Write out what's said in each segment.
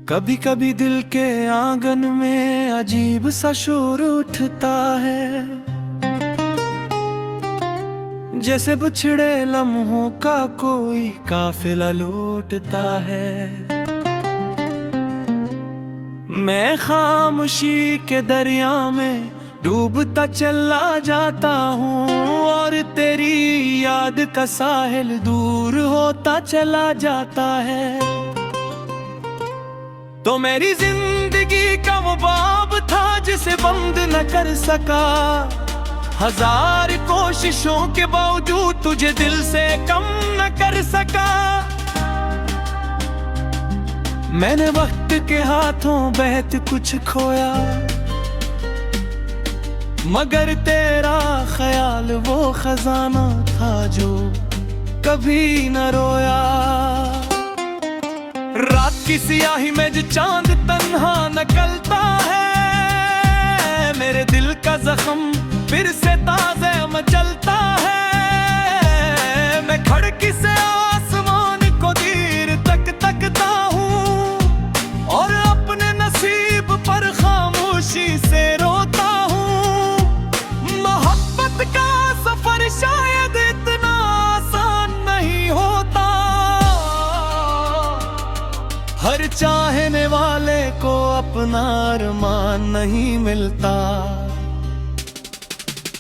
कभी कभी दिल के आंगन में अजीब सा शोर उठता है, जैसे बिछड़े लम्हों का कोई काफिला लौटता है। मैं खामोशी के दरिया में डूबता चला जाता हूँ और तेरी याद का साहिल दूर होता चला जाता है। तो मेरी जिंदगी का वो बाब था जिसे बंद न कर सका, हजार कोशिशों के बावजूद तुझे दिल से कम न कर सका। मैंने वक्त के हाथों बहत कुछ खोया, मगर तेरा ख्याल वो खजाना था जो कभी न रोया। रात की सियाही में जो चांद तन्हा निकलता है, मेरे दिल का जख्म फिर से ताज़े मचलता है। मैं खिड़की से आसमान को देर तक तकता हूँ और अपने नसीब पर खामोशी से रोता हूँ। मोहब्बत का सफर शायद इतना आसान नहीं होता, हर चाहने वाले को अपना अरमान नहीं मिलता।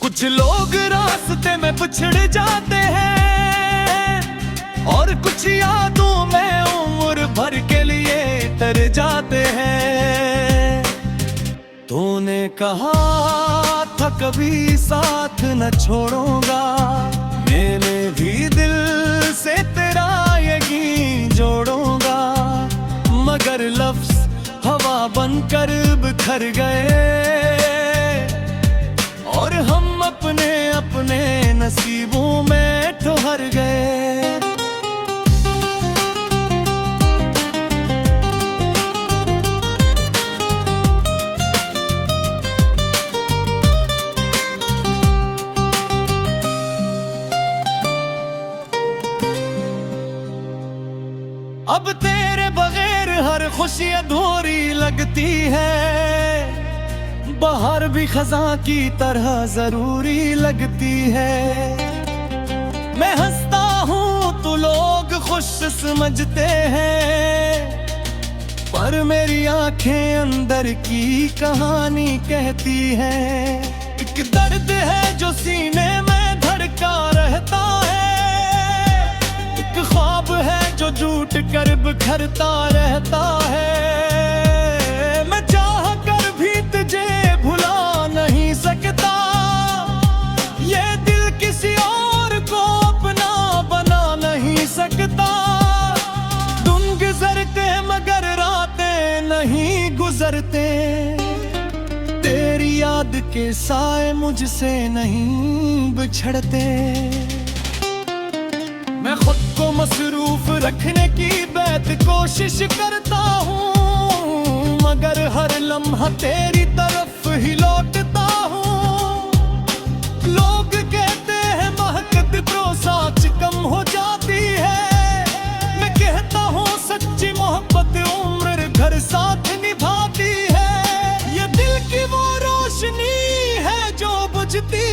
कुछ लोग रास्ते में बिछड़ जाते हैं और कुछ यादों में उम्र भर के लिए तर जाते हैं। तूने कहा था कभी साथ न छोड़ूंगा, मैंने भी दिल से तेरा यकीन जोड़ूंगा, मगर लफ्ज हवा बनकर बिखर गए और हम अपने अपने नसीबों में ठहर गए। अब तेरे बगैर हर खुशी अधूरी लगती है, बाहर भी खज़ां की तरह जरूरी लगती है। मैं हंसता हूँ तो लोग खुश समझते हैं, पर मेरी आंखें अंदर की कहानी कहती हैं। एक दर्द है जो सीने में धड़का रहता है, एक ख्वाब है जो झूठ कर बिखरता रहता है। मैं चाह कर भी तुझे भुला नहीं सकता, ये दिल किसी और को अपना बना नहीं सकता। दिन गुजरते मगर रातें नहीं गुजरते, तेरी याद के साए मुझसे नहीं बिछड़ते। मैं खुद को मसरूफ रखने की बेत कोशिश करता हूँ, मगर हर लम्हा तेरी तरफ ही लौटता हूँ। लोग कहते हैं महकत तो साच कम हो जाती है, मैं कहता हूँ सच्ची मोहब्बत उम्र भर साथ निभाती है। ये दिल की वो रोशनी है जो बुझती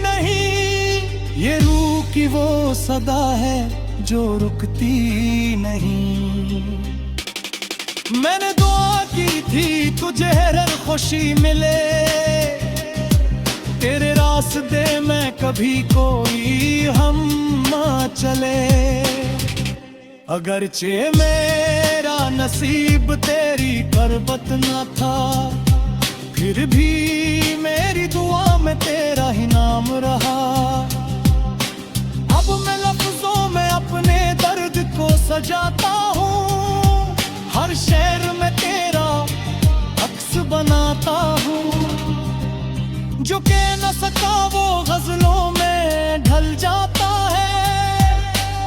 नहीं, ये रूह की वो सदा है जो रुकती नहीं। मैंने दुआ की थी तुझे हर खुशी मिले, तेरे रास्ते में कभी कोई हम ना चले। अगरचे मेरा नसीब तेरी करबत ना था, फिर भी मेरी दुआ में तेरा ही नाम रहा। अब मैं लफ्जों में अपने दर्द को सजाता हूँ, हर शेर में तेरा अक्स बनाता हूँ। जो कह न सका वो गजलों में ढल जाता है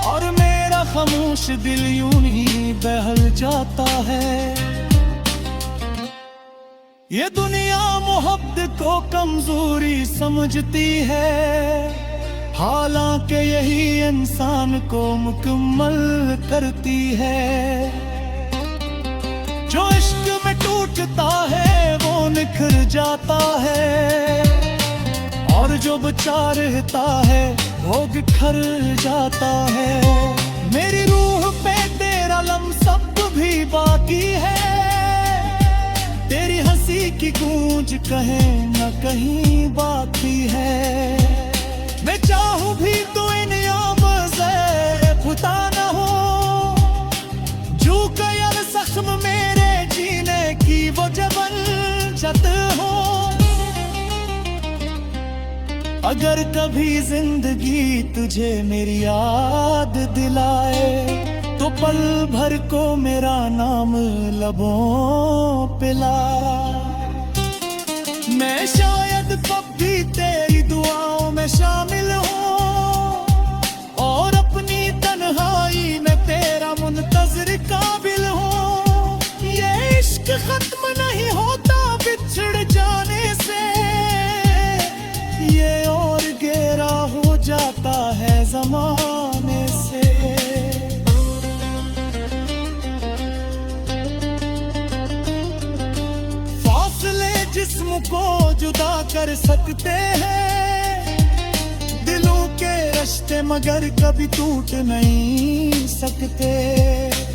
और मेरा खामोश दिल यूं ही बहल जाता है। ये दुनिया मोहब्बत को कमजोरी समझती है, हालांकि यही इंसान को मुकम्मल करती है। जो इश्क में टूटता है वो निखर जाता है, और जो बचा रहता है वो बिखर जाता है। मेरी रूह पे तेरा लम्स भी बाकी है, तेरी हंसी की गूंज कहीं न कहीं बाकी है। मैं चाहूं भी तो इन यामों से खुदा न हो, जो कयल जख्म मेरे जीने की वो जबल जत हो। अगर कभी जिंदगी तुझे मेरी याद दिलाए तो पल भर को मेरा नाम लबों पे ला। मैं शायद कभी तेरी दुआओं में शामिल हूँ, और अपनी तन्हाई में तेरा मुंतज़िर काबिल हूँ। ये इश्क खत्म नहीं होता बिछड़ जाने से, ये और गहरा हो जाता है ज़माने से। जिस्म को जुदा कर सकते हैं दिलों के रिश्ते, मगर कभी टूट नहीं सकते।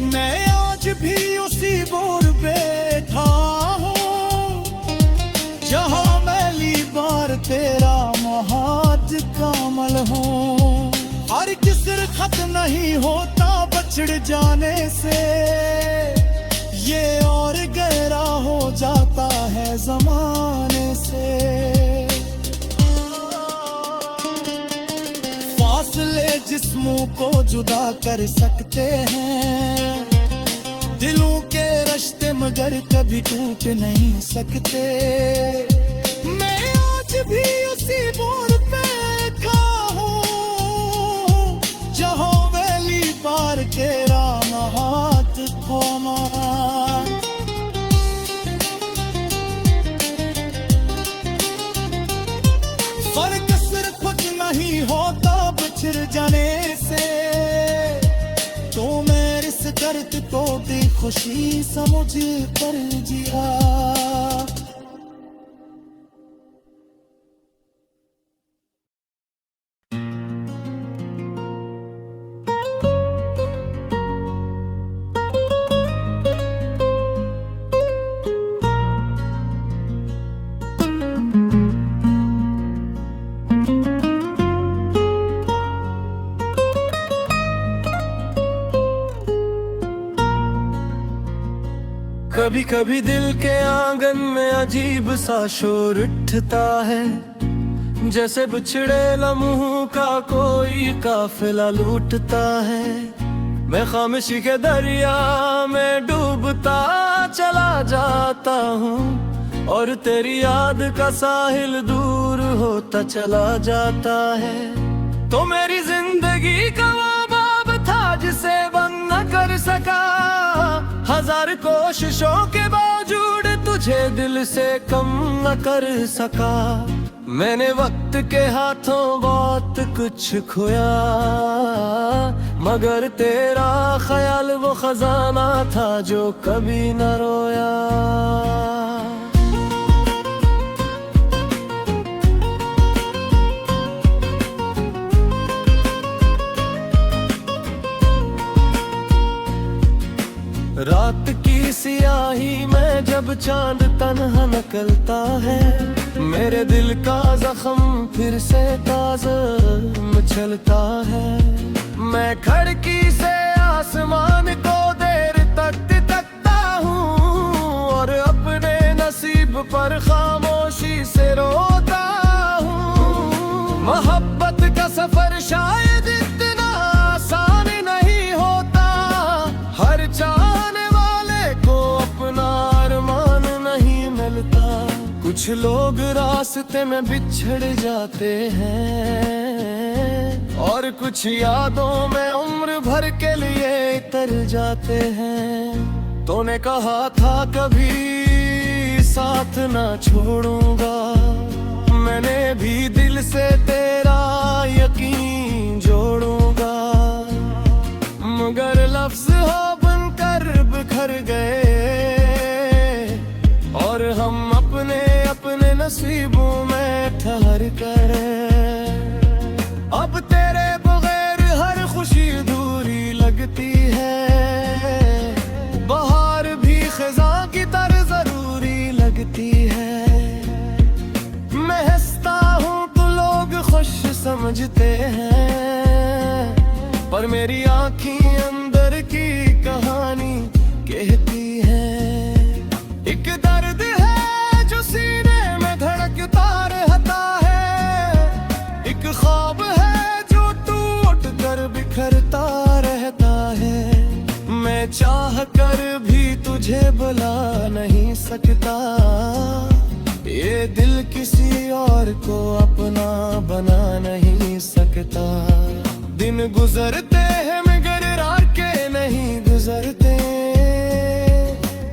मैं आज भी उसी बोर बैठा हूँ जहाँ मैली बार तेरा महाज कामल हूँ। हर किस्र खत्म नहीं होता बछड़ जाने से, ये और गहरा हो जाता है ज़माने से। फासले जिस्मों को जुदा कर सकते हैं दिलों के रिश्ते, मगर कभी टूट नहीं सकते। मैं आज भी उसी बोर पे खा हूँ जहाँ वैली पार के राम हाथ थामा। फर्क सिर्फ नहीं होता बिछड़ जाने से, तो मैं इस दर्द को भी खुशी समझ कर जिया। कभी कभी दिल के आंगन में अजीब सा शोर उठता है, जैसे बिछड़े लम्हों का कोई काफिला लूटता है। मैं खामोशी के दरिया में डूबता चला जाता हूँ, और तेरी याद का साहिल दूर होता चला जाता है। तो मेरी जिंदगी का वो बाब था जिसे बंद न कर सका, हजार कोशिशों के बावजूद तुझे दिल से कम न कर सका। मैंने वक्त के हाथों बहुत कुछ खोया, मगर तेरा ख्याल वो खजाना था जो कभी न रोया। रात की सियाही में जब चांद तन्हा निकलता है, मेरे दिल का जख्म फिर से ताज़ा मचलता है। मैं खिड़की से आसमान को देर तक तकता हूँ, और अपने नसीब पर खामोशी से रोता हूँ। मोहब्बत का सफर शायद इतना आसान नहीं होता, हर चाहने वाले को अपना अरमान नहीं मिलता। कुछ लोग रास्ते में बिछड़ जाते हैं, और कुछ यादों में उम्र भर के लिए तर जाते हैं। तूने कहा था कभी साथ ना छोड़ूंगा, मैंने भी दिल से तेरा यकीन जोड़ूंगा, मगर लफ्ज हो बनकर बिखर गए। नसीबों में ठहर कर। अब तेरे बगैर हर खुशी अधूरी लगती है, बहार भी खिज़ां की तरह जरूरी लगती है। मैं हंसता हूँ तो लोग खुश समझते हैं, पर मेरी आँखें अंदर की कहानी कहती है। एक दर्द है जो सीने में धड़कता रहता है, एक ख्वाब है जो टूट कर बिखरता रहता है। मैं चाह कर भी तुझे बुला नहीं सकता, ये दिल किसी और को अपना बना नहीं सकता। दिन गुजरते हैं मगर रात के नहीं गुजरते,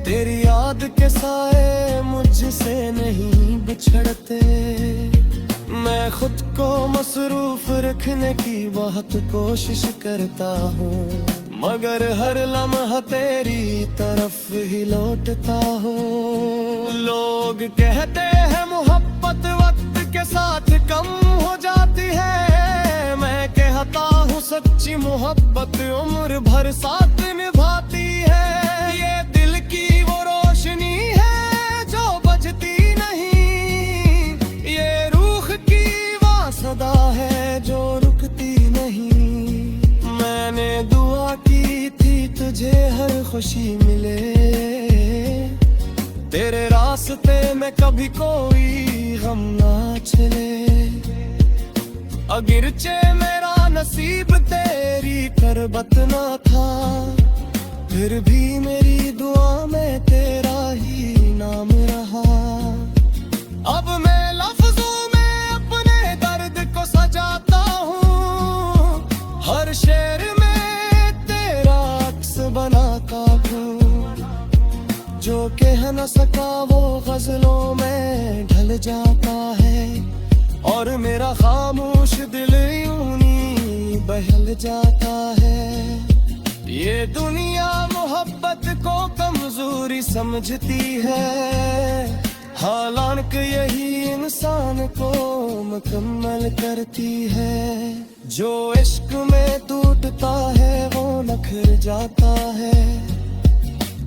तेरी याद के साए मुझसे नहीं बिछड़ते। मैं खुद को मसरूफ रखने की बहुत कोशिश करता हूँ, मगर हर लम्हा तेरी तरफ ही लौटता हूँ। लोग कहते हैं मोहब्बत वक्त के साथ कम हो जाती है, मैं कहता हूँ सच्ची मोहब्बत उम्र भर साथ निभाती है। ये दिल की वो रोशनी है जो बजती नहीं, ये रूह की वो सदा है जो रुकती नहीं। मैंने दुआ की थी तुझे हर खुशी मिले, तेरे रास्ते में कभी कोई गम ना चले। अगरचे मेरा नसीब तेरी करबत ना था, फिर भी मेरी दुआ में तेरा ही नाम रहा। अब मैं लफ्जों में अपने दर्द को सजाता हूँ, हर शेर में तेरा अक्स बनाता हूँ। जो कह न सका वो गजलों में ढल जाता है, और मेरा खामोश दिल यूं ही बहल जाता है। ये दुनिया मोहब्बत को कमजोरी समझती है, हालांकि यही इंसान को मुकम्मल करती है। जो इश्क में टूटता है वो नखर जाता है,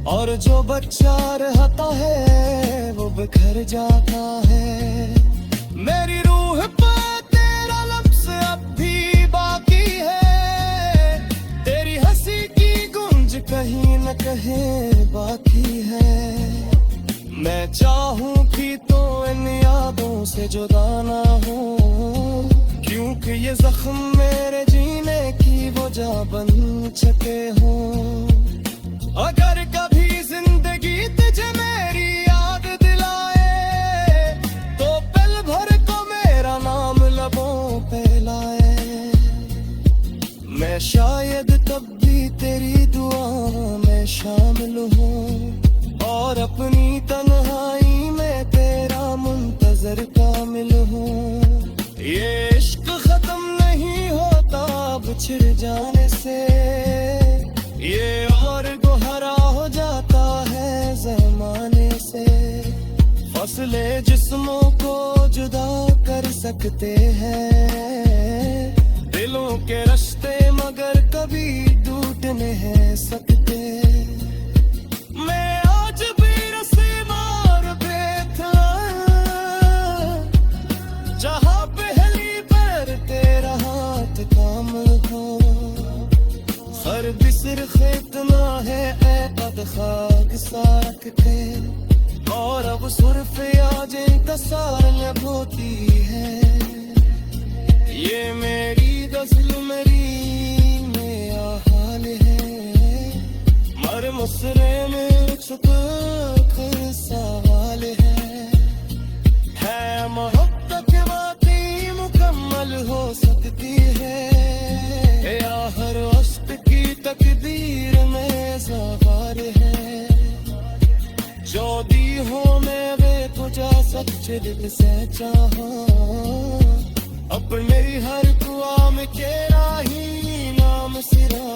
और जो बच्चा रहता है वो बिखर जाता है। मेरी रूह पर तेरा लफ्ज़ अब भी बाकी है, तेरी हंसी की गूंज कहीं न कहीं बाकी है। मैं चाहूं कि तो इन यादों से जुदा ना हो, क्योंकि ये जख्म मेरे जीने की वजह बन चुके हो। अगर कभी जिंदगी तुझे मेरी याद दिलाए, तो पल भर को मेरा नाम लबों पे लाए। मैं शायद तब भी तेरी दुआ में शामिल हूँ, और अपनी तन्हाई में तेरा मुंतजर कामिल हूँ। ये इश्क खत्म नहीं होता बिछड़ जाने से, ये और गुहरा हो जाता है ज़माने से। फसले जिस्मों को जुदा कर सकते हैं, दिलों के रिश्ते मगर कभी टूट नहीं सकते। मैं आज भी रस्सीमार पे था, जहाँ पहली बार तेरा हाथ काम हो। सर्द सिर्फ इतना है ऐ कद खाक साक के, और अब सुर्फ आज इंतसार होती है। ये मेरी गज़ल मेरी नया हाल है, मर मुसरे में रुखसत सवाल है मोहब्बत वाकई मुकम्मल हो सकती है, या हर वक्त की तकदीर में सवार है। जो दी हो मैं वे तुझा सच्चे दिल से चाहा, अपने हर कुआम तेरा ही नाम सिरा